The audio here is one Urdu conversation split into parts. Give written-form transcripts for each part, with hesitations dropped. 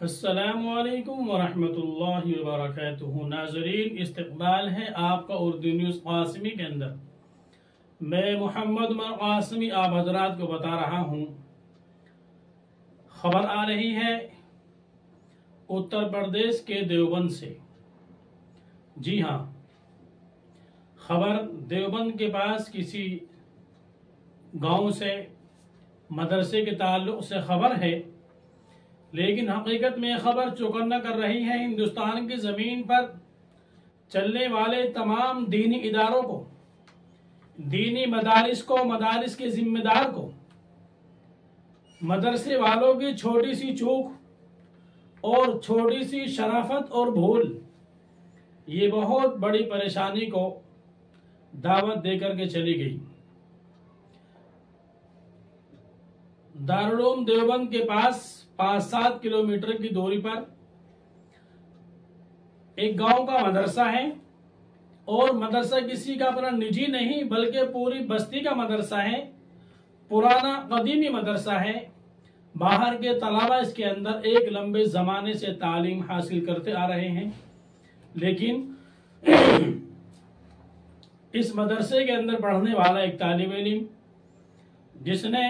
السلام علیکم ورحمۃ اللہ وبرکاتہ۔ ناظرین، استقبال ہے آپ کا اردو نیوز قاسمی کے اندر۔ میں محمد عمر قاسمی آپ حضرات کو بتا رہا ہوں، خبر آ رہی ہے اتر پردیش کے دیوبند سے۔ جی ہاں، خبر دیوبند کے پاس کسی گاؤں سے مدرسے کے تعلق سے خبر ہے، لیکن حقیقت میں خبر چوکنا کر رہی ہے ہندوستان کی زمین پر چلنے والے تمام دینی اداروں کو، دینی مدارس کو، مدارس کے ذمہ دار کو۔ مدرسے والوں کی چھوٹی سی چوک اور چھوٹی سی شرافت اور بھول یہ بہت بڑی پریشانی کو دعوت دے کر کے چلی گئی۔ دارالعلوم دیوبند کے پاس 5-7 کلومیٹر کی دوری پر ایک گاؤں کا مدرسہ ہے، اور مدرسہ کسی کا اپنا نجی نہیں بلکہ پوری بستی کا مدرسہ ہے۔ پرانا قدیمی مدرسہ ہے۔ باہر کے طلبہ اس کے اندر ایک لمبے زمانے سے تعلیم حاصل کرتے آ رہے ہیں، لیکن اس مدرسے کے اندر پڑھنے والا ایک طالب علم جس نے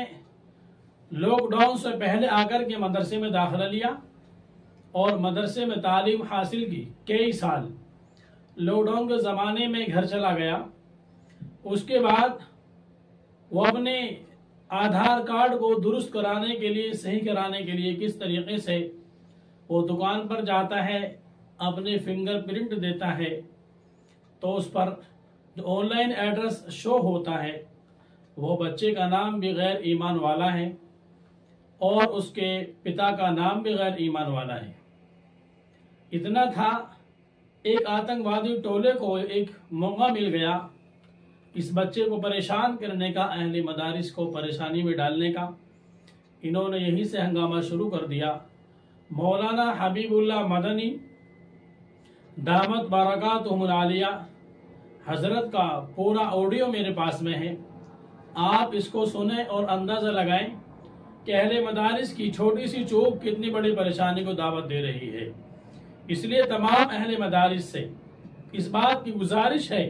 لاک ڈاؤن سے پہلے آ کر کے مدرسے میں داخلہ لیا اور مدرسے میں تعلیم حاصل کی کئی سال، لاک ڈاؤن کے زمانے میں گھر چلا گیا۔ اس کے بعد وہ اپنے آدھار کارڈ کو درست کرانے کے لیے، صحیح کرانے کے لیے کس طریقے سے وہ دکان پر جاتا ہے، اپنے فنگر پرنٹ دیتا ہے، تو اس پر جو آن لائن ایڈریس شو ہوتا ہے وہ بچے کا نام بھی غیر ایمان والا ہے اور اس کے پتا کا نام بھی غیر ایمان والا ہے۔ اتنا تھا، ایک آتنکوادی ٹولے کو ایک موقع مل گیا اس بچے کو پریشان کرنے کا، اہل مدارس کو پریشانی میں ڈالنے کا۔ انہوں نے یہیں سے ہنگامہ شروع کر دیا۔ مولانا حبیب اللہ مدنی دامت برکاتہم العالیہ حضرت کا پورا آڈیو میرے پاس میں ہے، آپ اس کو سنیں اور اندازہ لگائیں کہ اہل مدارس کی چھوٹی سی چوک کتنی بڑی پریشانی کو دعوت دے رہی ہے۔ اس لیے تمام اہل مدارس سے اس بات کی گزارش ہے،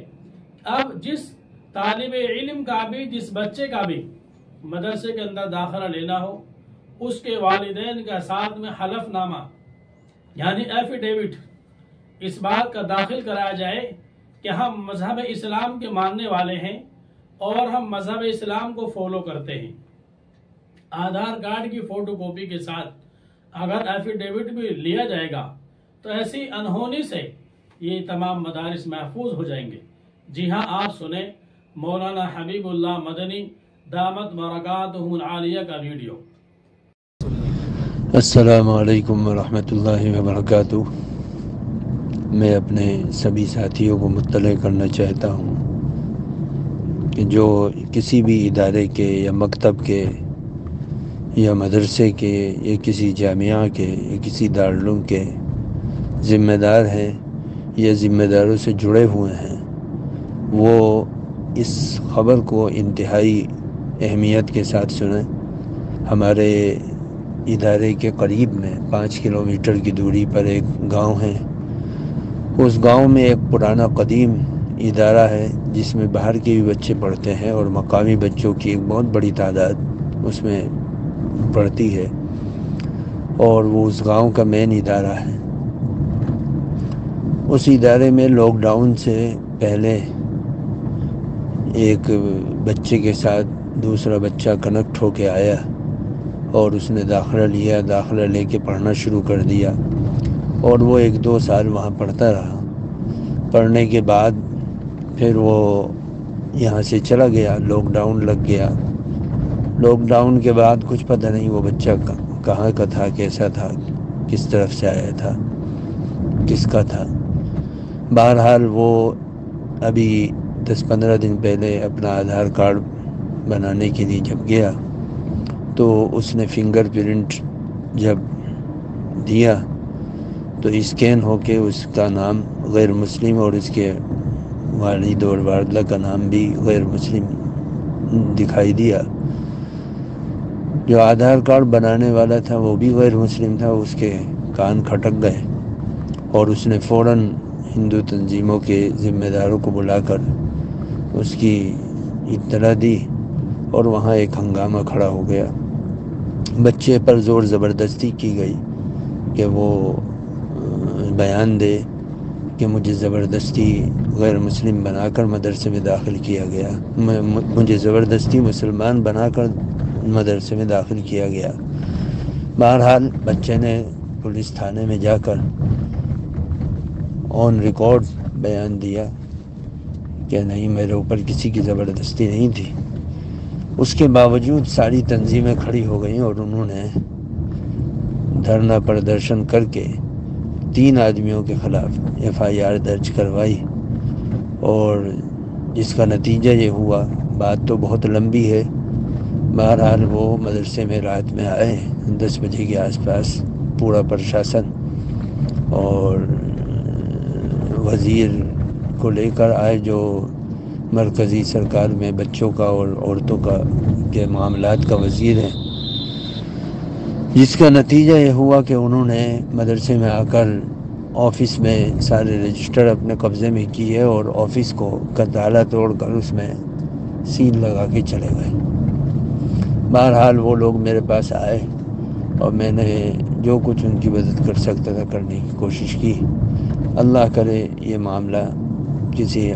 اب جس طالب علم کا بھی، جس بچے کا بھی مدرسے کے اندر داخلہ لینا ہو، اس کے والدین کا ساتھ میں حلف نامہ یعنی ایفیڈیوٹ اس بات کا داخل کرایا جائے کہ ہم مذہب اسلام کے ماننے والے ہیں اور ہم مذہب اسلام کو فالو کرتے ہیں۔ آدھار کارڈ کی فوٹو کاپی کے ساتھ اگر ایفیڈیوٹ بھی لیا جائے گا تو ایسی انہونی سے یہ تمام مدارس محفوظ ہو جائیں گے۔ جی ہاں، آپ سنیں مولانا حبیب اللہ مدنی دامت برکاتہم العالیہ کا ویڈیو۔ السلام علیکم ورحمۃ اللہ وبرکاتہ۔ میں اپنے سبھی ساتھیوں کو مطلع کرنا چاہتا ہوں کہ جو کسی بھی ادارے کے یا مکتب کے یا مدرسے کے یا کسی جامعہ کے یا کسی دارالعلوم کے ذمہ دار ہیں یا ذمہ داروں سے جڑے ہوئے ہیں، وہ اس خبر کو انتہائی اہمیت کے ساتھ سنیں۔ ہمارے ادارے کے قریب میں 5 کلومیٹر کی دوری پر ایک گاؤں ہے۔ اس گاؤں میں ایک پرانا قدیم ادارہ ہے جس میں باہر کے بھی بچے پڑھتے ہیں اور مقامی بچوں کی ایک بہت بڑی تعداد اس میں پڑھتی ہے، اور وہ اس گاؤں کا مین ادارہ ہے۔ اس ادارے میں لاک ڈاؤن سے پہلے ایک بچے کے ساتھ دوسرا بچہ کنیکٹ ہو کے آیا اور اس نے داخلہ لیا، داخلہ لے کے پڑھنا شروع کر دیا، اور وہ 1-2 سال وہاں پڑھتا رہا۔ پڑھنے کے بعد پھر وہ یہاں سے چلا گیا، لاک ڈاؤن لگ گیا۔ لاک ڈاؤن کے بعد کچھ پتہ نہیں وہ بچہ کہاں کا تھا، کیسا تھا، کس طرف سے آیا تھا، کس کا تھا۔ بہرحال وہ ابھی 10-15 دن پہلے اپنا آدھار کارڈ بنانے کے لیے جب گیا تو اس نے فنگر پرنٹ جب دیا تو اسکین ہو کے اس کا نام غیر مسلم اور اس کے والد اور والدہ کا نام بھی غیر مسلم دکھائی دیا۔ جو آدھار کارڈ بنانے والا تھا وہ بھی غیر مسلم تھا، اس کے کان کھٹک گئے اور اس نے فوراً ہندو تنظیموں کے ذمہ داروں کو بلا کر اس کی اطلاع دی اور وہاں ایک ہنگامہ کھڑا ہو گیا۔ بچے پر زور زبردستی کی گئی کہ وہ بیان دے کہ مجھے زبردستی غیر مسلم بنا کر مدرسے میں داخل کیا گیا، مجھے زبردستی مسلمان بنا کر مدرسے میں داخل کیا گیا۔ بہرحال بچے نے پولیس تھانے میں جا کر آن ریکارڈ بیان دیا کہ نہیں، میرے اوپر کسی کی زبردستی نہیں تھی۔ اس کے باوجود ساری تنظیمیں کھڑی ہو گئیں اور انہوں نے دھرنا پردرشن کر کے 3 آدمیوں کے خلاف FIR درج کروائی، اور جس کا نتیجہ یہ ہوا، بات تو بہت لمبی ہے۔ بہرحال وہ مدرسے میں رات میں آئے 10 بجے کے آس پاس، پورا پرشاسن اور وزیر کو لے کر آئے، جو مرکزی سرکار میں بچوں کا اور عورتوں کا کے معاملات کا وزیر ہے، جس کا نتیجہ یہ ہوا کہ انہوں نے مدرسے میں آ کر آفس میں سارے رجسٹر اپنے قبضے میں کیے اور آفس کو کا تالا توڑ کر اس میں سیل لگا کے چلے گئے۔ بہرحال وہ لوگ میرے پاس آئے اور میں نے جو کچھ ان کی مدد کر سکتا تھا کرنے کی کوشش کی۔ اللہ کرے یہ معاملہ کسی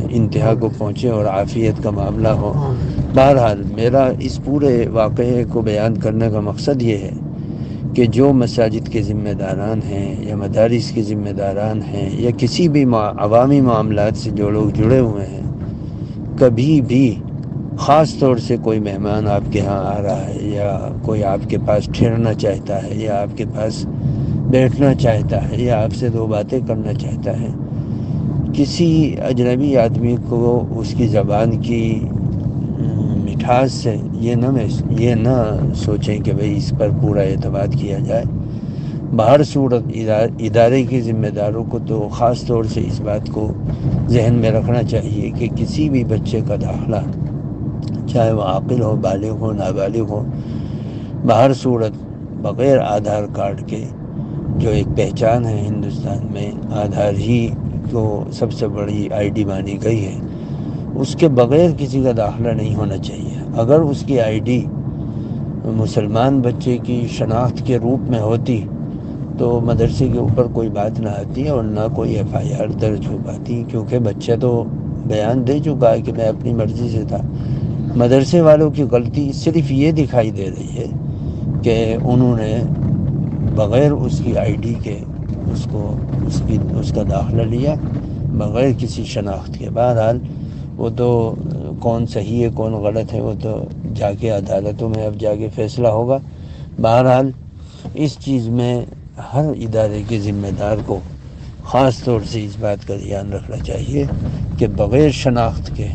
انتہا کو پہنچے اور عافیت کا معاملہ ہو۔ بہرحال میرا اس پورے واقعے کو بیان کرنے کا مقصد یہ ہے کہ جو مساجد کے ذمہ داران ہیں یا مدارس کے ذمہ داران ہیں یا کسی بھی عوامی معاملات سے جو لوگ جڑے ہوئے ہیں، کبھی بھی خاص طور سے کوئی مہمان آپ کے ہاں آ رہا ہے یا کوئی آپ کے پاس ٹھہرنا چاہتا ہے یا آپ کے پاس بیٹھنا چاہتا ہے یا آپ سے 2 باتیں کرنا چاہتا ہے، کسی اجنبی آدمی کو اس کی زبان کی مٹھاس سے یہ نہ سوچیں کہ بھئی اس پر پورا اعتماد کیا جائے۔ بہر صورت ادارے کے ذمہ داروں کو تو خاص طور سے اس بات کو ذہن میں رکھنا چاہیے کہ کسی بھی بچے کا داخلہ، چاہے وہ عاقل ہو، بالغ ہو، نابالغ ہو، بہر صورت بغیر آدھار کارڈ کے، جو ایک پہچان ہے ہندوستان میں، آدھار ہی کو سب سے بڑی ID مانی گئی ہے، اس کے بغیر کسی کا داخلہ نہیں ہونا چاہیے۔ اگر اس کی ID مسلمان بچے کی شناخت کے روپ میں ہوتی تو مدرسے کے اوپر کوئی بات نہ آتی اور نہ کوئی FIR درج ہو پاتی، کیونکہ بچہ تو بیان دے چکا ہے کہ میں اپنی مرضی سے تھا۔ مدرسے والوں کی غلطی صرف یہ دکھائی دے رہی ہے کہ انہوں نے بغیر اس کی ID کے اس کا داخلہ لیا، بغیر کسی شناخت کے۔ بہرحال وہ تو کون صحیح ہے کون غلط ہے وہ تو جا کے عدالتوں میں اب جا کے فیصلہ ہوگا۔ بہرحال اس چیز میں ہر ادارے کے ذمہ دار کو خاص طور سے اس بات کا دھیان رکھنا چاہیے کہ بغیر شناخت کے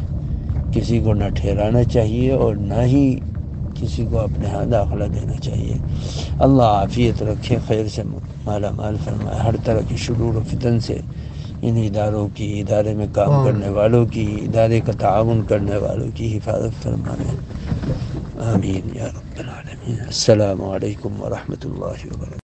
کسی کو نہ ٹھہرانا چاہیے اور نہ ہی کسی کو اپنے ہاں داخلہ دینا چاہیے۔ اللہ عافیت رکھے، خیر سے مالا مال فرمائے، ہر طرح کی شرور و فتن سے ان اداروں کی، ادارے میں کام کرنے والوں کی، ادارے کا تعاون کرنے والوں کی حفاظت فرمائے۔ آمین یا رب العالمین۔ السلام علیکم ورحمۃ اللہ وبرکاتہ۔